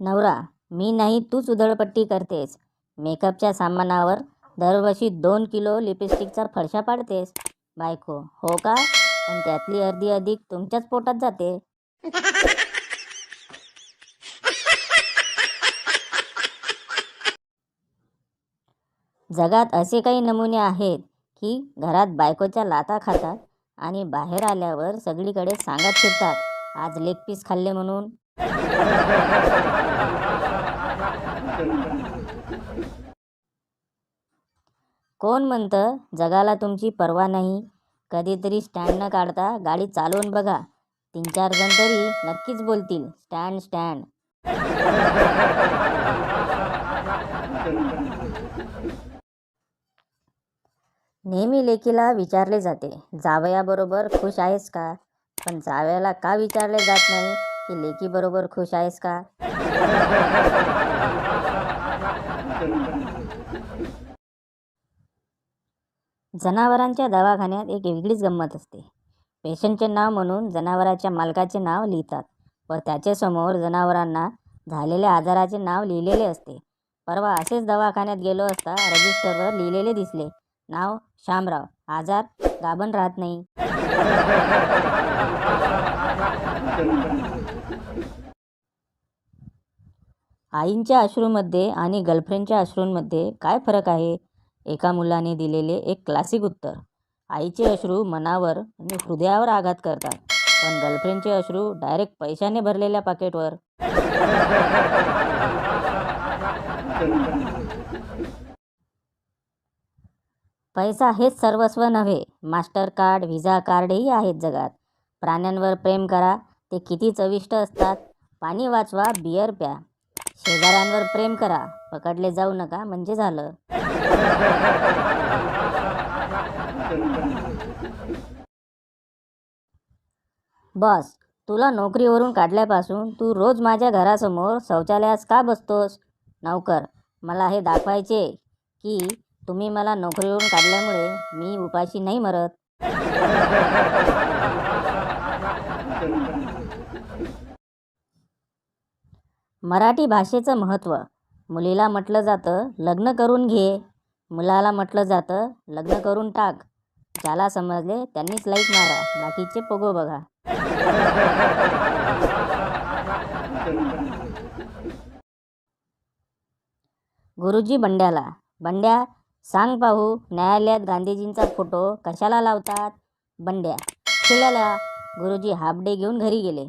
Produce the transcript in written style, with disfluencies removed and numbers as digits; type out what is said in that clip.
नवरा: मी नाही, तूच उधळपट्टी करतेस. मेकअपच्या सामानावर दरवर्षी 2 किलो लिपस्टिकचा फडशा पाडतेस. बायको: हो का, पण त्यातली अर्धी अधिक तुमच्याच पोटात जाते. जगात असे काही नमुने आहेत की घरात बायकोच्या लाथा खातात आणि बाहेर आल्यावर सगळीकडे सांगत फिरतात, आज लेग पीस खाल्ले म्हणून. कोण म्हणतं जगाला तुमची पर्वा नाही? कधीतरी स्टँड न काढता गाडी चालवून बघा. 3-4 जण तरी नक्कीच बोलतील, स्टँड स्टँड. नेहमी लेकीला विचारले जाते, जावयाबरोबर खुश आहेस का? पण जावयाला का विचारले जात नाही की लेकीबरोबर खुश आहेस का? जनावरांच्या दवाखान्यात एक वेगळीच गंमत असते. पेशंटचे नाव म्हणून जनावराच्या मालकाचे नाव लिहितात व त्याच्यासमोर जनावरांना झालेल्या आजाराचे नाव लिहिलेले असते. परवा असेच दवाखान्यात गेलो असता रजिस्टरवर लिहिलेले दिसले, नाव शामराव, आजार गाभण राहत नाही. आईंच्या अश्रूमध्ये आणि गर्लफ्रेंडच्या अश्रूंमध्ये काय फरक आहे? एका मुलाने दिलेले एक क्लासिक उत्तर: आईचे अश्रू मनावर आणि हृदयावर आघात करतात, पण गर्लफ्रेंडचे अश्रू डायरेक्ट पैशाने भरलेल्या पाकिटवर. पैसा हेच सर्वस्व नव्हे. मास्टर कार्ड, व्हिसा कार्डही आहेत जगात. प्राण्यांवर प्रेम करा, ते किती चविष्ट असतात. पाणी वाचवा, बियर प्या. शेजाऱ्यांवर प्रेम करा, पकडले जाऊ नका म्हणजे झालं. बॉस: तुला नोकरीवरून काढल्यापासून तू रोज माझ्या घरासमोर शौचालयास का बसतोस? नौकर: मला हे दाखवायचे की तुम्ही मला नोकरीवरून काढल्यामुळे मी उपाशी नाही मरत. मराठी भाषेचं महत्त्व: मुलीला म्हटलं जातं लग्न करून घे, मुलाला म्हटलं जातं लग्न करून टाक. ज्याला समजले त्यांनीच लाईक मारा, बाकीचे पोगो बघा. गुरुजी बंड्याला: बंड्या, सांग पाहू, न्यायालयात गांधीजींचा फोटो कशाला लावतात? बंड्या: खिळ्याला. गुरुजी हाफ डे घेऊन घरी गेले.